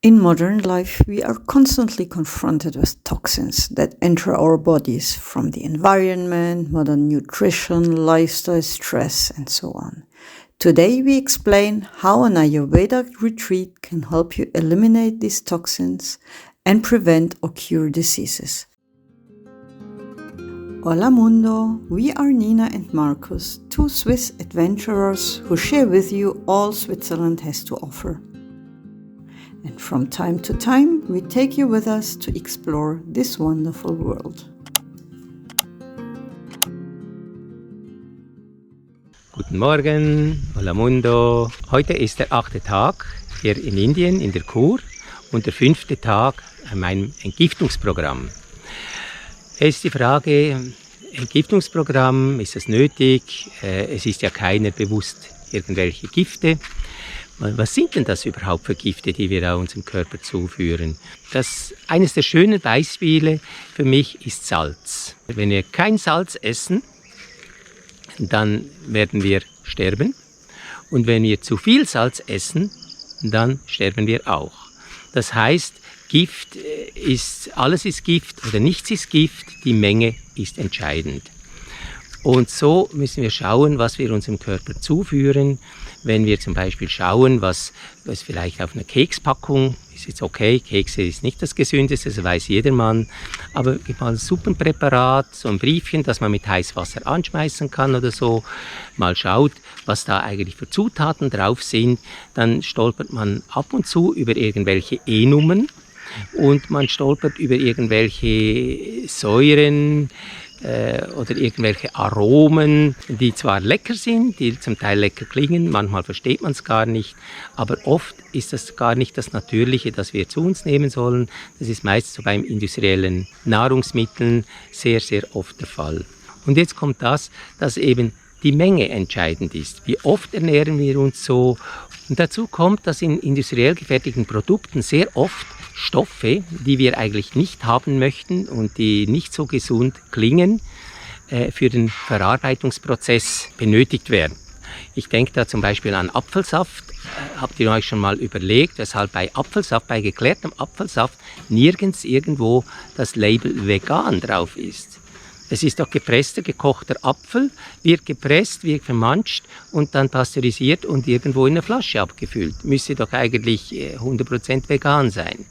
In modern life, we are constantly confronted with toxins that enter our bodies from the environment, modern nutrition, lifestyle, stress, and so on. Today, we explain how an Ayurveda retreat can help you eliminate these toxins and prevent or cure diseases. Hola Mundo! We are Nina and Markus, two Swiss adventurers who share with you all Switzerland has to offer. And from time to time, we take you with us to explore this wonderful world. Guten Morgen, hola Mundo. Heute ist der 8. Tag hier in Indien, in der Kur, und der 5. Tag an meinem Entgiftungsprogramm. Es ist die Frage, Entgiftungsprogramm, ist das nötig? Es ist ja keiner bewusst irgendwelche Gifte. Was sind denn das überhaupt für Gifte, die wir da unserem Körper zuführen? Eines der schönen Beispiele für mich ist Salz. Wenn wir kein Salz essen, dann werden wir sterben. Und wenn wir zu viel Salz essen, dann sterben wir auch. Das heißt, alles ist Gift oder nichts ist Gift, die Menge ist entscheidend. Und so müssen wir schauen, was wir unserem Körper zuführen. Wenn wir zum Beispiel schauen, was vielleicht auf einer Kekspackung ist, jetzt okay, Kekse ist nicht das Gesündeste, das weiß jedermann, aber gibt mal ein Suppenpräparat, so ein Briefchen, das man mit Heißwasser anschmeißen kann oder so, mal schaut, was da eigentlich für Zutaten drauf sind, dann stolpert man ab und zu über irgendwelche E-Nummern und man stolpert über irgendwelche Säuren, oder irgendwelche Aromen, die zwar lecker sind, die zum Teil lecker klingen, manchmal versteht man es gar nicht, aber oft ist das gar nicht das Natürliche, das wir zu uns nehmen sollen. Das ist meist so beim industriellen Nahrungsmitteln sehr, sehr oft der Fall. Und jetzt kommt das, dass eben die Menge entscheidend ist. Wie oft ernähren wir uns so? Und dazu kommt, dass in industriell gefertigten Produkten sehr oft Stoffe, die wir eigentlich nicht haben möchten und die nicht so gesund klingen, für den Verarbeitungsprozess benötigt werden. Ich denke da zum Beispiel an Apfelsaft. Habt ihr euch schon mal überlegt, weshalb bei geklärtem Apfelsaft nirgends irgendwo das Label vegan drauf ist? Es ist doch gepresster, gekochter Apfel, wird gepresst, wird vermanscht und dann pasteurisiert und irgendwo in eine Flasche abgefüllt. Müsste doch eigentlich 100% vegan sein.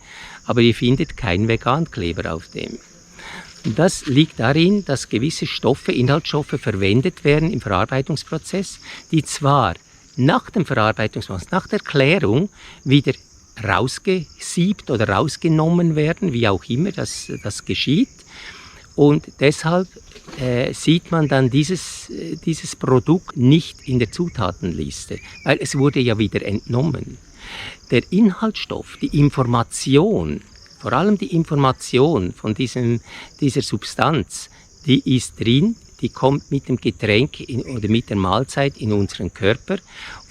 Aber ihr findet keinen Vegankleber auf dem. Und das liegt darin, dass gewisse Inhaltsstoffe verwendet werden im Verarbeitungsprozess, die zwar nach dem Verarbeitungsprozess, nach der Klärung wieder rausgesiebt oder rausgenommen werden, wie auch immer das geschieht. Und deshalb sieht man dann dieses Produkt nicht in der Zutatenliste, weil es wurde ja wieder entnommen. Der Inhaltsstoff, die Information, vor allem die Information von dieser Substanz, die ist drin, die kommt mit dem Getränk oder mit der Mahlzeit in unseren Körper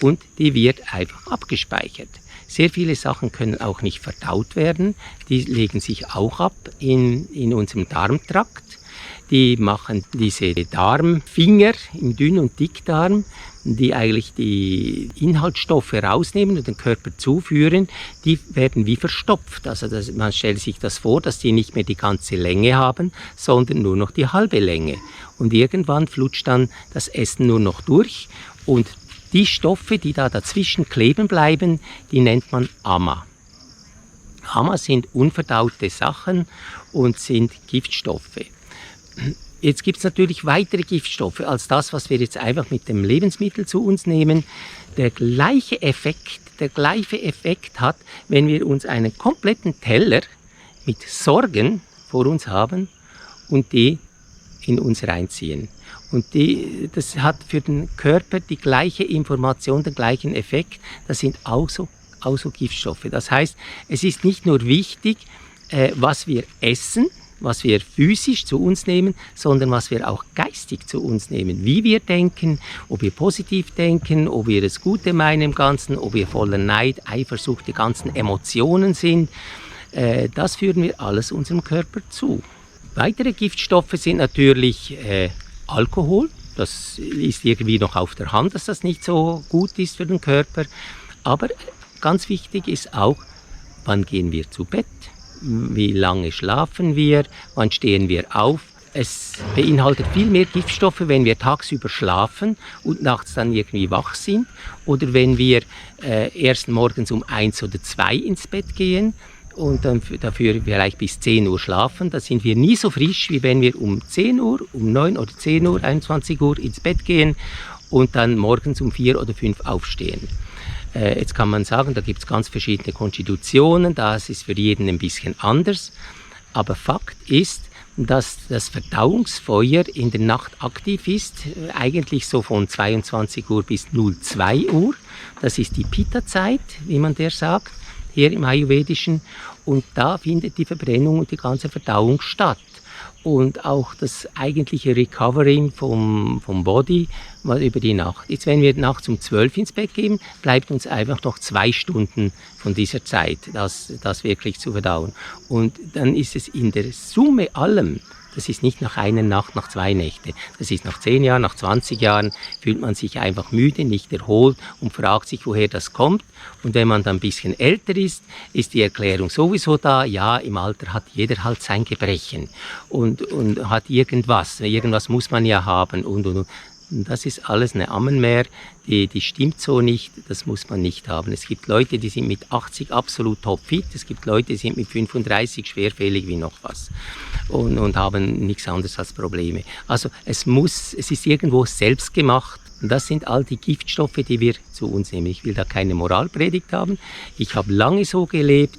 und die wird einfach abgespeichert. Sehr viele Sachen können auch nicht verdaut werden, die legen sich auch ab in unserem Darmtrakt. Die machen diese Darmfinger im Dünn- und Dickdarm, die eigentlich die Inhaltsstoffe rausnehmen und den Körper zuführen, die werden wie verstopft. Also man stellt sich das vor, dass die nicht mehr die ganze Länge haben, sondern nur noch die halbe Länge. Und irgendwann flutscht dann das Essen nur noch durch und die Stoffe, die da dazwischen kleben bleiben, die nennt man Ama. Ama sind unverdaute Sachen und sind Giftstoffe. Jetzt gibt es natürlich weitere Giftstoffe als das, was wir jetzt einfach mit dem Lebensmittel zu uns nehmen. Der gleiche Effekt hat, wenn wir uns einen kompletten Teller mit Sorgen vor uns haben und die in uns reinziehen. Und das hat für den Körper die gleiche Information, den gleichen Effekt. Das sind auch so Giftstoffe. Das heißt, es ist nicht nur wichtig, was wir essen, was wir physisch zu uns nehmen, sondern was wir auch geistig zu uns nehmen. Wie wir denken, ob wir positiv denken, ob wir das Gute meinen im Ganzen, ob wir voller Neid, Eifersucht, die ganzen Emotionen sind. Das führen wir alles unserem Körper zu. Weitere Giftstoffe sind natürlich Alkohol. Das ist irgendwie noch auf der Hand, dass das nicht so gut ist für den Körper. Aber ganz wichtig ist auch wann gehen wir zu Bett, wie lange schlafen wir, wann stehen wir auf. Es beinhaltet viel mehr Giftstoffe, wenn wir tagsüber schlafen und nachts dann irgendwie wach sind oder wenn wir erst morgens um 1 oder 2 ins Bett gehen und dann dafür vielleicht bis 10 Uhr schlafen. Da sind wir nie so frisch, wie wenn wir um 10 Uhr, um 9 oder 10 Uhr, 21 Uhr ins Bett gehen und dann morgens um 4 oder 5 aufstehen. Jetzt kann man sagen, da gibt es ganz verschiedene Konstitutionen, das ist für jeden ein bisschen anders. Aber Fakt ist, dass das Verdauungsfeuer in der Nacht aktiv ist, eigentlich so von 22 Uhr bis 02 Uhr. Das ist die Pitta-Zeit, wie man der sagt, hier im Ayurvedischen. Und da findet die Verbrennung und die ganze Verdauung statt. Und auch das eigentliche Recovering vom Body mal über die Nacht. Jetzt, wenn wir nachts um 12 ins Bett gehen, bleibt uns einfach noch 2 Stunden von dieser Zeit, das wirklich zu verdauen. Und dann ist es in der Summe allem, das ist nicht nach einer Nacht, nach 2 Nächte, das ist nach 10 Jahren, nach 20 Jahren, fühlt man sich einfach müde, nicht erholt und fragt sich, woher das kommt. Und wenn man dann ein bisschen älter ist, ist die Erklärung sowieso da, ja, im Alter hat jeder halt sein Gebrechen und hat irgendwas muss man ja haben und. Das ist alles eine Ammenmär, die stimmt so nicht, das muss man nicht haben. Es gibt Leute, die sind mit 80 absolut topfit, es gibt Leute, die sind mit 35 schwerfällig wie noch was und haben nichts anderes als Probleme. Also es ist irgendwo selbst gemacht. Und das sind all die Giftstoffe, die wir zu uns nehmen. Ich will da keine Moralpredigt haben. Ich habe lange so gelebt,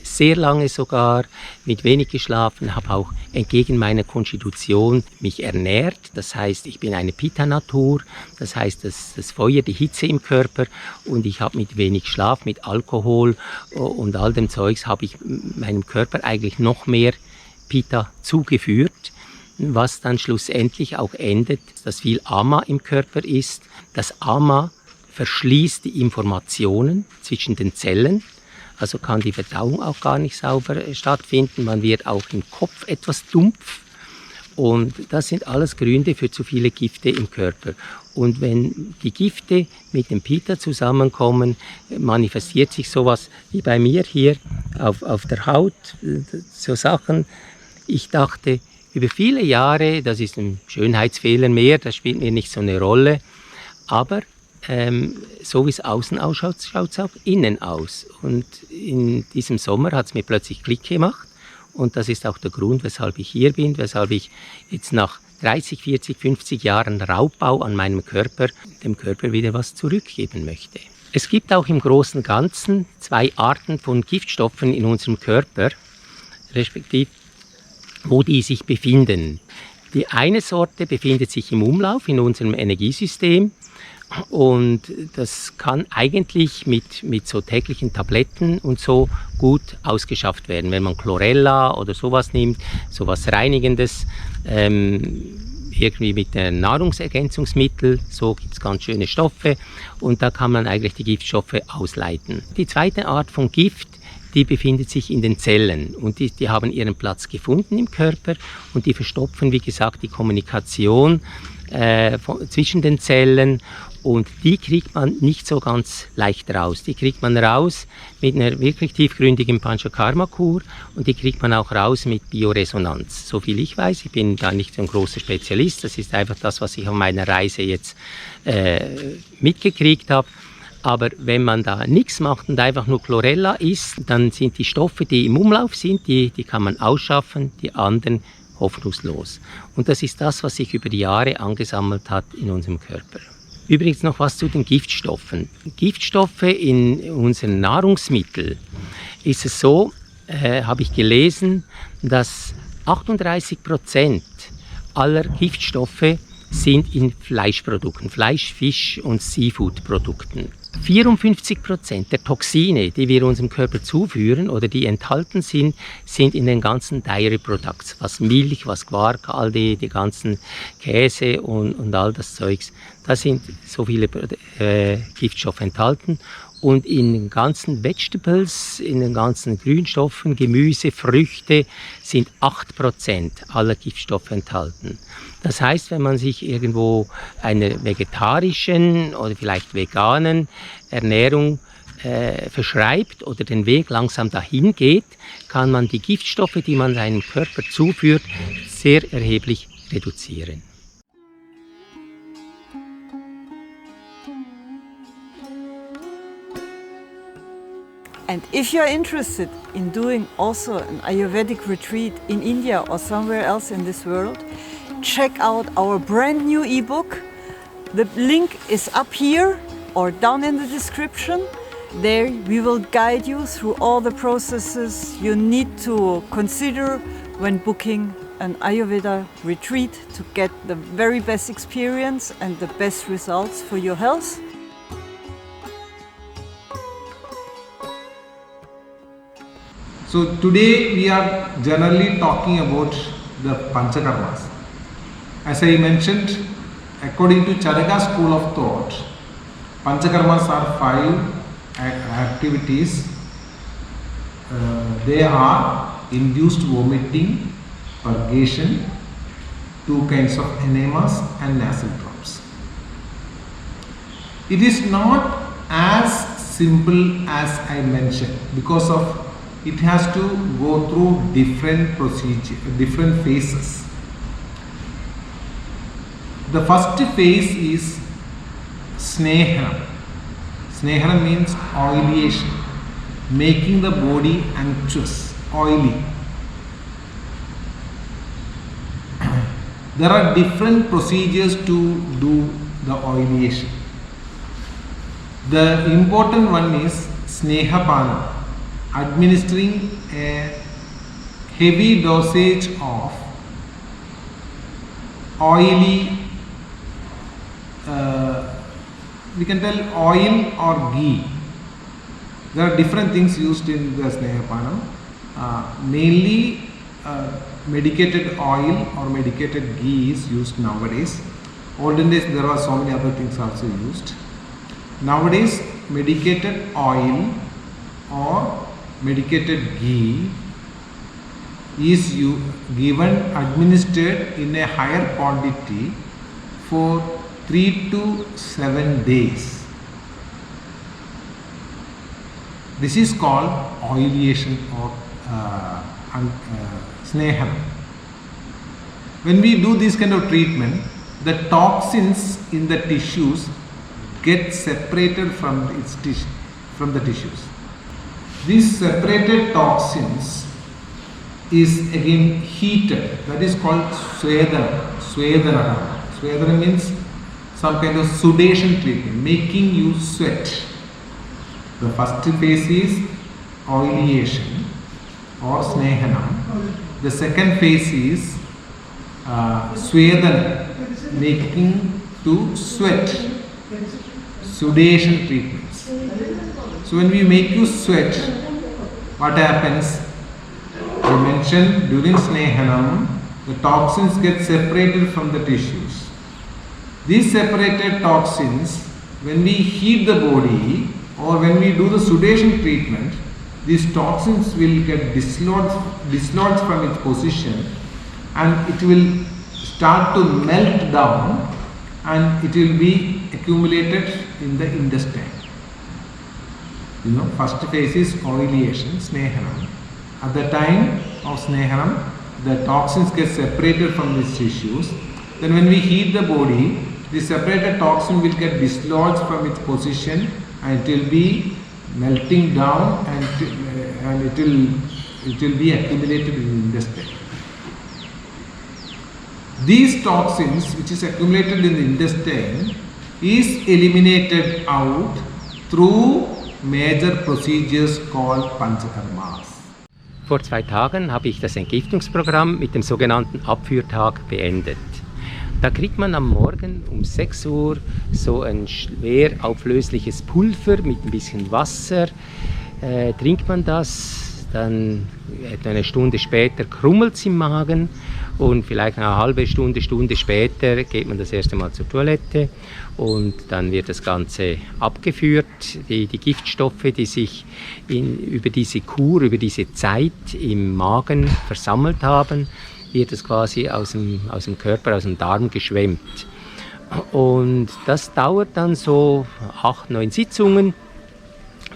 sehr lange sogar, mit wenig geschlafen, habe auch entgegen meiner Konstitution mich ernährt. Das heißt, ich bin eine Pitta-Natur, das heißt, das Feuer, die Hitze im Körper und ich habe mit wenig Schlaf, mit Alkohol und all dem Zeugs, habe ich meinem Körper eigentlich noch mehr Pitta zugeführt. Was dann schlussendlich auch endet, dass viel Ama im Körper ist. Das Ama verschließt die Informationen zwischen den Zellen, also kann die Verdauung auch gar nicht sauber stattfinden. Man wird auch im Kopf etwas dumpf und das sind alles Gründe für zu viele Gifte im Körper. Und wenn die Gifte mit dem Pitta zusammenkommen, manifestiert sich sowas wie bei mir hier auf der Haut, so Sachen. Ich dachte, über viele Jahre, das ist ein Schönheitsfehler mehr, das spielt mir nicht so eine Rolle, aber so wie es außen ausschaut, schaut es auch innen aus. Und in diesem Sommer hat es mir plötzlich Klick gemacht und das ist auch der Grund, weshalb ich hier bin, weshalb ich jetzt nach 30, 40, 50 Jahren Raubbau an meinem Körper, dem Körper wieder was zurückgeben möchte. Es gibt auch im Großen und Ganzen 2 Arten von Giftstoffen in unserem Körper, respektive wo die sich befinden. Die eine Sorte befindet sich im Umlauf in unserem Energiesystem und das kann eigentlich mit so täglichen Tabletten und so gut ausgeschafft werden. Wenn man Chlorella oder sowas nimmt, sowas Reinigendes, irgendwie mit Nahrungsergänzungsmittel, so gibt es ganz schöne Stoffe und da kann man eigentlich die Giftstoffe ausleiten. Die zweite Art von Gift, die befindet sich in den Zellen und die haben ihren Platz gefunden im Körper und die verstopfen, wie gesagt, die Kommunikation zwischen den Zellen und die kriegt man nicht so ganz leicht raus. Die kriegt man raus mit einer wirklich tiefgründigen Panchakarma-Kur und die kriegt man auch raus mit Bioresonanz. So viel ich weiß, ich bin da nicht so ein großer Spezialist, das ist einfach das, was ich auf meiner Reise jetzt mitgekriegt habe. Aber wenn man da nichts macht und einfach nur Chlorella isst, dann sind die Stoffe, die im Umlauf sind, die kann man ausschaffen, die anderen hoffnungslos. Und das ist das, was sich über die Jahre angesammelt hat in unserem Körper. Übrigens noch was zu den Giftstoffen. Giftstoffe in unseren Nahrungsmitteln ist es so, habe ich gelesen, dass 38% aller Giftstoffe sind in Fleischprodukten, Fleisch, Fisch und Seafood-Produkten. 54% der Toxine, die wir unserem Körper zuführen oder die enthalten sind, sind in den ganzen Dairy Products, was Milch, was Quark, all die ganzen Käse und all das Zeugs. Da sind so viele Giftstoffe enthalten. Und in den ganzen Vegetables, in den ganzen Grünstoffen, Gemüse, Früchte sind 8% aller Giftstoffe enthalten. Das heißt, wenn man sich irgendwo einer vegetarischen oder vielleicht veganen Ernährung verschreibt oder den Weg langsam dahin geht, kann man die Giftstoffe, die man seinem Körper zuführt, sehr erheblich reduzieren. And if you're interested in doing also an Ayurvedic retreat in India or somewhere else in this world, check out our brand new ebook. The link is up here or down in the description. There we will guide you through all the processes you need to consider when booking an Ayurveda retreat to get the very best experience and the best results for your health. So today we are generally talking about the Panchakarmas. As I mentioned, according to Charaka school of thought, Panchakarmas are 5 activities. They are induced vomiting, purgation, 2 kinds of enemas and nasal drops. It is not as simple as I mentioned because of it has to go through different procedures, different phases. The first phase is Snehanam. Snehanam means oilation, making the body unctuous, oily. There are different procedures to do the oilation. The important one is Snehapanam, administering a heavy dosage of oily, we can tell oil or ghee. There are different things used in the Snehapanam. Mainly medicated oil or medicated ghee is used nowadays. Olden days there were so many other things also used. Nowadays medicated oil or medicated ghee is given, administered in a higher quantity for 3 to 7 days. This is called oilation or Snehanam. When we do this kind of treatment, the toxins in the tissues get separated from the tissues. These separated toxins is again heated. That is called Swedana. Swedana means some kind of sudation treatment, making you sweat. The first phase is oilation or Snehanam. The second phase is Swedana, making to sweat, sudation treatments. So when we make you sweat, what happens? I mentioned during Snehanam, the toxins get separated from the tissues. These separated toxins, when we heat the body or when we do the sudation treatment, these toxins will get dislodged from its position and it will start to melt down and it will be accumulated in the intestine. First phase is oilation, Snehanam. At the time of Snehanam, the toxins get separated from these tissues. Then when we heat the body, the separated toxin will get dislodged from its position and it will be melting down and it will be accumulated in the intestine. These toxins which is accumulated in the intestine is eliminated out through major procedures called Panchakarmas. Vor 2 Tagen habe ich das Entgiftungsprogramm mit dem sogenannten Abführtag beendet. Da kriegt man am Morgen um 6 Uhr so ein schwer auflösliches Pulver mit ein bisschen Wasser. Trinkt man das, dann etwa eine Stunde später krummelt es im Magen und vielleicht eine halbe Stunde später geht man das erste Mal zur Toilette und dann wird das Ganze abgeführt. Die Giftstoffe, die sich über diese Kur, über diese Zeit im Magen versammelt haben, wird es quasi aus dem Körper, aus dem Darm geschwemmt. Und das dauert dann so 8, 9 Sitzungen.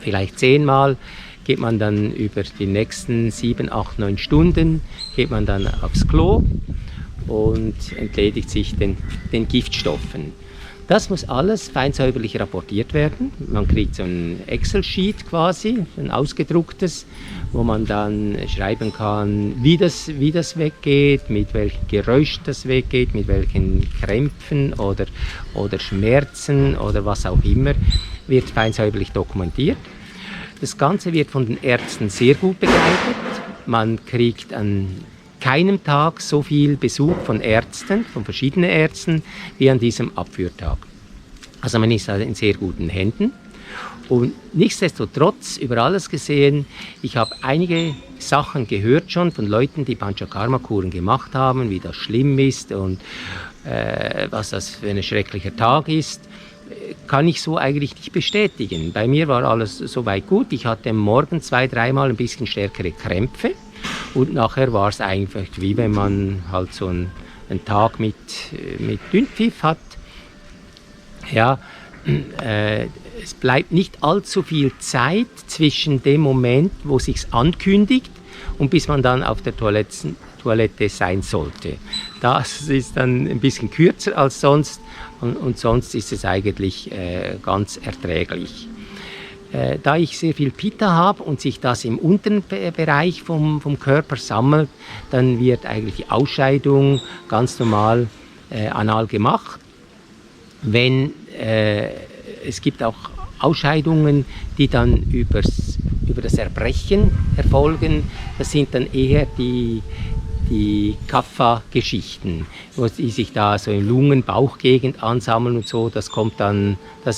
vielleicht 10-mal, geht man dann über die nächsten 7, 8, 9 Stunden, geht man dann aufs Klo und entledigt sich den Giftstoffen. Das muss alles feinsäuberlich rapportiert werden. Man kriegt so ein Excel-Sheet quasi, ein ausgedrucktes, wo man dann schreiben kann, wie das weggeht, mit welchem Geräusch das weggeht, mit welchen Krämpfen oder Schmerzen oder was auch immer, wird feinsäuberlich dokumentiert. Das Ganze wird von den Ärzten sehr gut begleitet. Man kriegt an keinem Tag so viel Besuch von Ärzten, von verschiedenen Ärzten, wie an diesem Abführtag. Also man ist in sehr guten Händen. Und nichtsdestotrotz, über alles gesehen, ich habe einige Sachen gehört schon von Leuten, die Panchakarma-Kuren gemacht haben, wie das schlimm ist und was das für ein schrecklicher Tag ist. Kann ich so eigentlich nicht bestätigen. Bei mir war alles soweit gut. Ich hatte morgen 2-3 Mal ein bisschen stärkere Krämpfe. Und nachher war es einfach wie wenn man halt so einen Tag mit Dünnpfiff hat. Ja, es bleibt nicht allzu viel Zeit zwischen dem Moment, wo es sich ankündigt und bis man dann auf der Toilette sein sollte. Das ist dann ein bisschen kürzer als sonst und sonst ist es eigentlich ganz erträglich. Da ich sehr viel Pitta habe und sich das im unteren Bereich vom Körper sammelt, dann wird eigentlich die Ausscheidung ganz normal anal gemacht. Es gibt auch Ausscheidungen, die dann über das Erbrechen erfolgen. Das sind dann eher die Kapha-Geschichten, die sich da so in Lungen-, Bauchgegend ansammeln und so. Das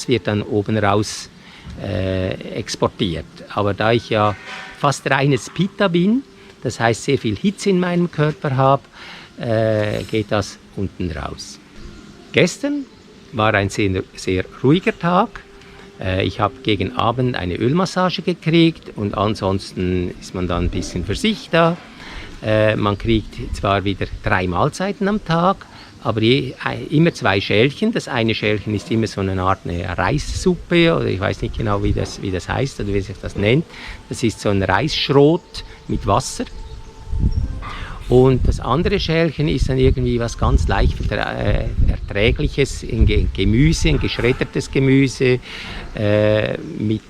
wird dann oben raus exportiert. Aber da ich ja fast reines Pitta bin, das heißt sehr viel Hitze in meinem Körper habe, geht das unten raus. Gestern war ein sehr, sehr ruhiger Tag. Ich habe gegen Abend eine Ölmassage gekriegt und ansonsten ist man dann ein bisschen für sich da. Man kriegt zwar wieder 3 Mahlzeiten am Tag, aber immer 2 Schälchen. Das eine Schälchen ist immer so eine Art Reissuppe oder ich weiß nicht genau, wie das heißt oder wie sich das nennt. Das ist so ein Reisschrot mit Wasser. Und das andere Schälchen ist dann irgendwie was ganz leicht Erträgliches, ein Gemüse, ein geschreddertes Gemüse mit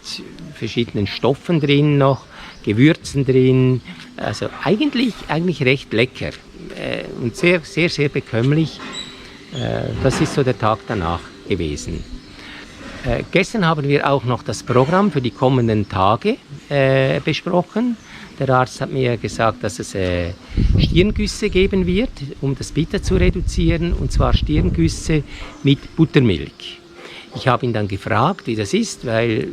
verschiedenen Stoffen drin noch, Gewürzen drin. Also eigentlich recht lecker und sehr, sehr, sehr bekömmlich. Das ist so der Tag danach gewesen. Gestern haben wir auch noch das Programm für die kommenden Tage besprochen. Der Arzt hat mir gesagt, dass es Stirngüsse geben wird, um das Pitta zu reduzieren, und zwar Stirngüsse mit Buttermilch. Ich habe ihn dann gefragt, wie das ist, weil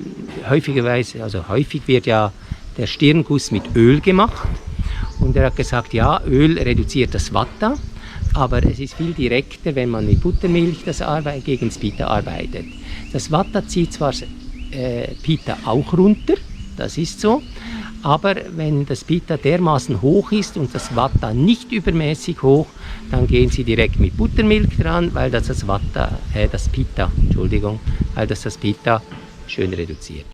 häufig wird ja der Stirnguss mit Öl gemacht. Und er hat gesagt, ja, Öl reduziert das Vata, aber es ist viel direkter, wenn man mit Buttermilch gegen das Pitta arbeitet. Das Vata zieht zwar Pitta auch runter, das ist so, aber wenn das Pitta dermaßen hoch ist und das Vata nicht übermäßig hoch, dann gehen Sie direkt mit Buttermilch dran, weil das Pitta schön reduziert.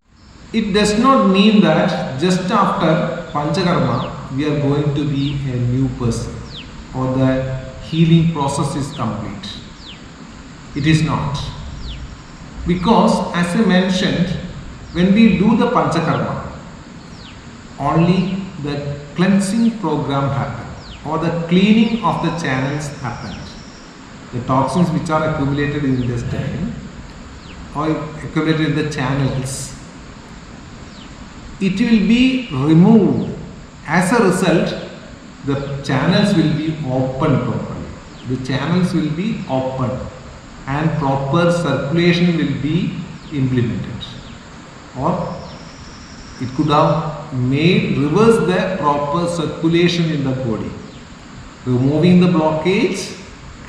It does not mean that just after Panchakarma we are going to be a new person or the healing process is complete. It is not. Because as I mentioned, when we do the Panchakarma, only the cleansing program happened or the cleaning of the channels happened. The toxins which are accumulated in the intestine or accumulated in the channels, it will be removed. As a result, the channels will be open properly. The channels will be open and proper circulation will be implemented. Or it could have reverse the proper circulation in the body, removing the blockage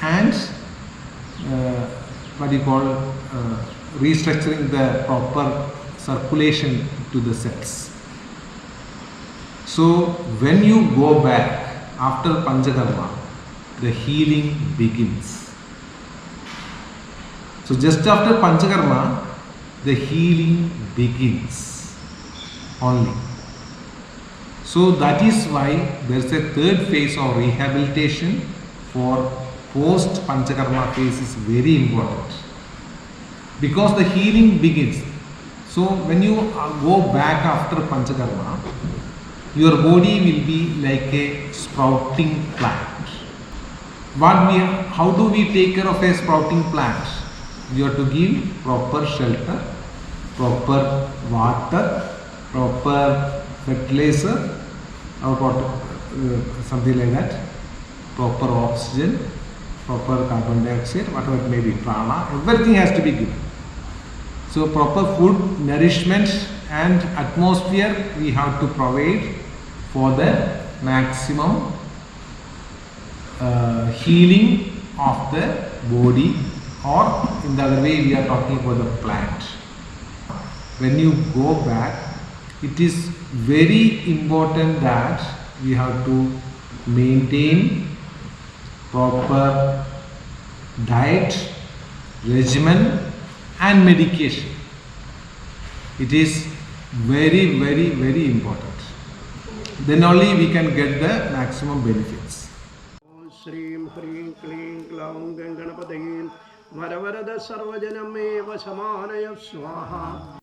and restructuring the proper circulation to the cells. So when you go back after Panchakarma, the healing begins. So just after Panchakarma, the healing begins. only. So that is why there is a third phase of rehabilitation for post Panchakarma phase is very important. Because the healing begins. So when you go back after Panchakarma, your body will be like a sprouting plant. How do we take care of a sprouting plant? You have to give proper shelter, proper water, proper fertilizer, or something like that, proper oxygen, proper carbon dioxide, whatever it may be, prana, everything has to be given. So proper food, nourishment and atmosphere we have to provide for the maximum healing of the body, or in the other way we are talking about the plant. When you go back, it is very important that we have to maintain proper diet, regimen and medication. It is very, very, very important. Then only we can get the maximum benefits. Shrim Hrim Klim Klaum Ganganapadayin Varavarada Sarvajanameva Samanaya Swaha.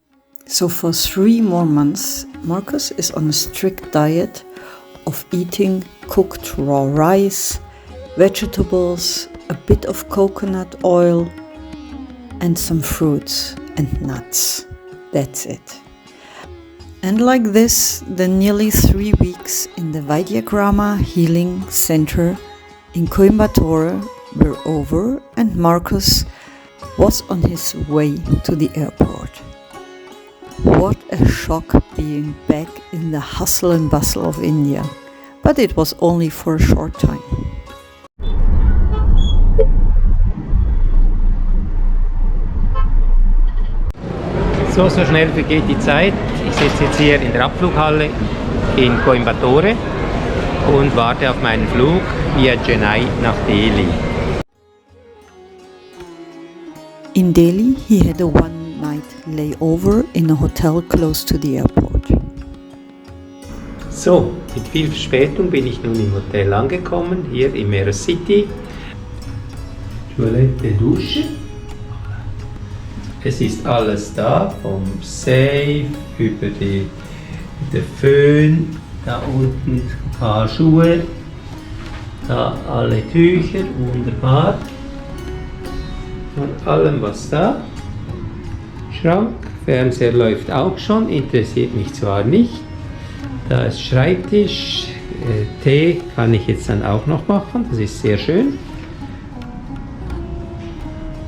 So for 3 more months, Marcus is on a strict diet of eating cooked raw rice, vegetables, a bit of coconut oil, and some fruits and nuts. That's it. And like this, the nearly 3 weeks in the Vaidyagrama Healing Center in Coimbatore were over, and Marcus was on his way to the airport. What a shock being back in the hustle and bustle of India, but it was only for a short time. So schnell vergeht die Zeit. Ich sitze jetzt hier in der Abflughalle in Coimbatore und warte auf meinen Flug via Chennai nach Delhi. In Delhi, he had a one-night layover in a hotel close to the airport. So, mit viel Verspätung bin ich nun im Hotel angekommen, hier im Aerocity. Toilette, Dusche. Es ist alles da, vom Safe über den Föhn, da unten ein paar Schuhe, da alle Tücher, wunderbar. Von allem was da. Schrank, Fernseher läuft auch schon, interessiert mich zwar nicht. Da ist Schreibtisch, Tee kann ich jetzt dann auch noch machen, das ist sehr schön.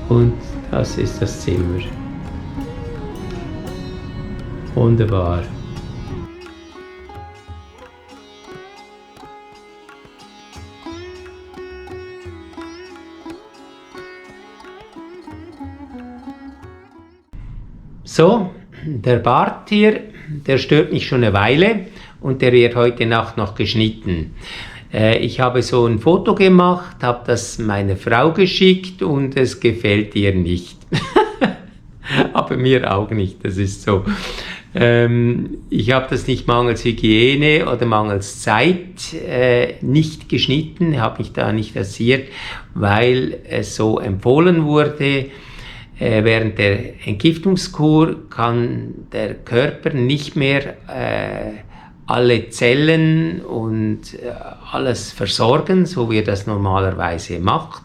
Und das ist das Zimmer. Wunderbar. So, der Bart hier, der stört mich schon eine Weile und der wird heute Nacht noch geschnitten. Ich habe so ein Foto gemacht, habe das meiner Frau geschickt und es gefällt ihr nicht. Aber mir auch nicht, das ist so. Ich habe das nicht mangels Hygiene oder mangels Zeit nicht geschnitten, habe mich da nicht versiert, weil es so empfohlen wurde. Während der Entgiftungskur kann der Körper nicht mehr alle Zellen und alles versorgen, so wie er das normalerweise macht.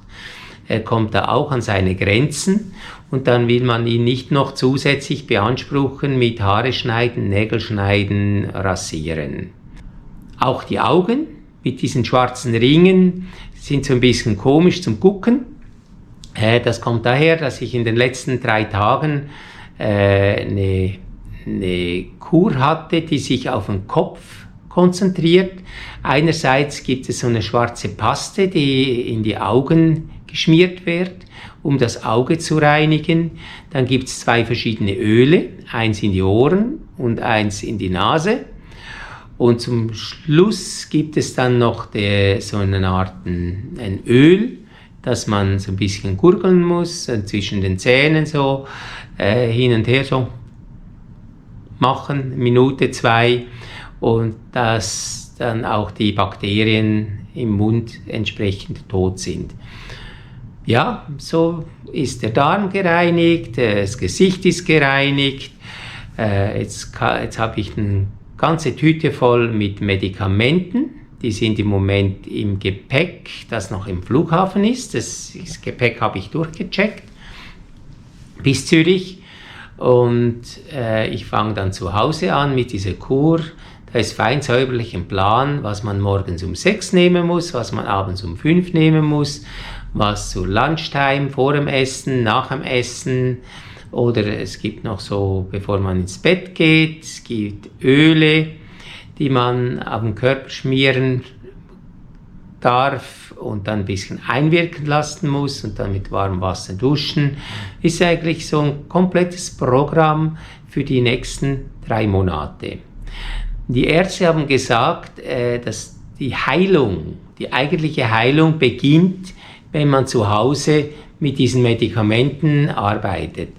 Er kommt da auch an seine Grenzen und dann will man ihn nicht noch zusätzlich beanspruchen mit Haare schneiden, Nägel schneiden, rasieren. Auch die Augen mit diesen schwarzen Ringen sind so ein bisschen komisch zum Gucken. Das kommt daher, dass ich in den letzten 3 Tagen eine Kur hatte, die sich auf den Kopf konzentriert. Einerseits gibt es so eine schwarze Paste, die in die Augen geschmiert wird, um das Auge zu reinigen. Dann gibt es 2 verschiedene Öle, eins in die Ohren und eins in die Nase. Und zum Schluss gibt es dann noch so eine Art ein Öl, dass man so ein bisschen gurgeln muss, zwischen den Zähnen so hin und her so. machen, Minute, 2, und dass dann auch die Bakterien im Mund entsprechend tot sind. Ja, so ist der Darm gereinigt, das Gesicht ist gereinigt. Jetzt habe ich eine ganze Tüte voll mit Medikamenten. Die sind im Moment im Gepäck, das noch im Flughafen ist. Das Gepäck habe ich durchgecheckt bis Zürich. Und ich fange dann zu Hause an mit dieser Kur. Da ist fein säuberlich ein Plan, was man morgens um 6 nehmen muss, was man abends um 5 nehmen muss, was zur Lunchtime, vor dem Essen, nach dem Essen, oder es gibt noch so, bevor man ins Bett geht, es gibt Öle, die man auf den Körper schmieren darf und dann ein bisschen einwirken lassen muss und dann mit warmem Wasser duschen. Ist eigentlich so ein komplettes Programm für die nächsten 3 Monate. Die Ärzte haben gesagt, dass die Heilung, die eigentliche Heilung beginnt, wenn man zu Hause mit diesen Medikamenten arbeitet.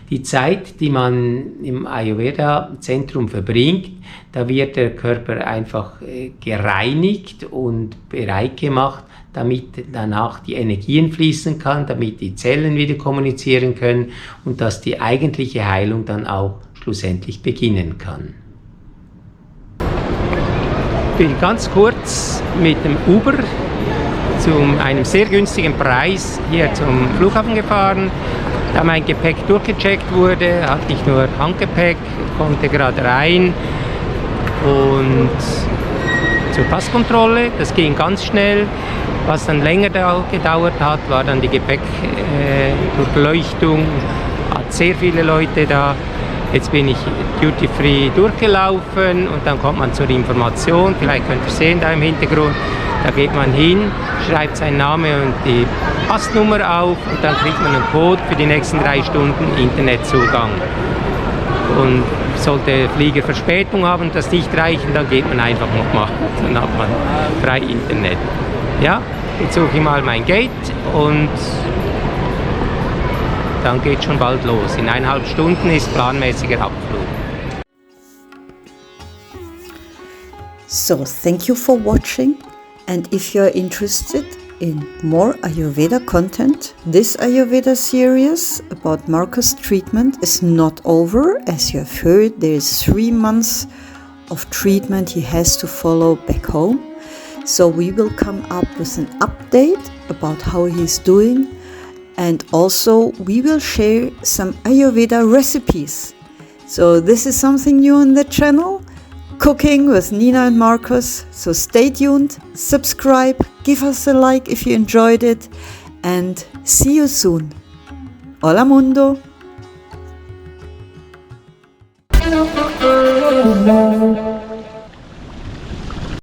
Die Zeit, die man im Ayurveda-Zentrum verbringt, da wird der Körper einfach gereinigt und bereit gemacht, damit danach die Energien fließen kann, damit die Zellen wieder kommunizieren können und dass die eigentliche Heilung dann auch schlussendlich beginnen kann. Ich bin ganz kurz mit dem Uber zu einem sehr günstigen Preis hier zum Flughafen gefahren. Da mein Gepäck durchgecheckt wurde, hatte ich nur Handgepäck, konnte gerade rein und zur Passkontrolle. Das ging ganz schnell. Was dann länger gedauert hat, war dann die Gepäckdurchleuchtung. Hat sehr viele Leute da. Jetzt bin ich duty-free durchgelaufen und dann kommt man zur Information. Vielleicht könnt ihr sehen da im Hintergrund. Da geht man hin, schreibt seinen Namen und die Passnummer auf und dann kriegt man einen Code für die nächsten 3 Stunden Internetzugang. Und sollte der Flieger Verspätung haben und das nicht reichen, dann geht man einfach nochmal, dann hat man frei Internet. Ja, jetzt suche ich mal mein Gate und dann geht schon bald los. In 1,5 Stunden ist planmäßiger Abflug. So, thank you for watching, and if you're interested in more Ayurveda content, this Ayurveda series about Marcus' treatment is not over. As you have heard, there is 3 months of treatment he has to follow back home. So we will come up with an update about how he's doing, and also we will share some Ayurveda recipes. So this is something new on the channel, cooking with Nina and Marcus. So stay tuned, subscribe, give us a like if you enjoyed it, and see you soon. Hola mundo!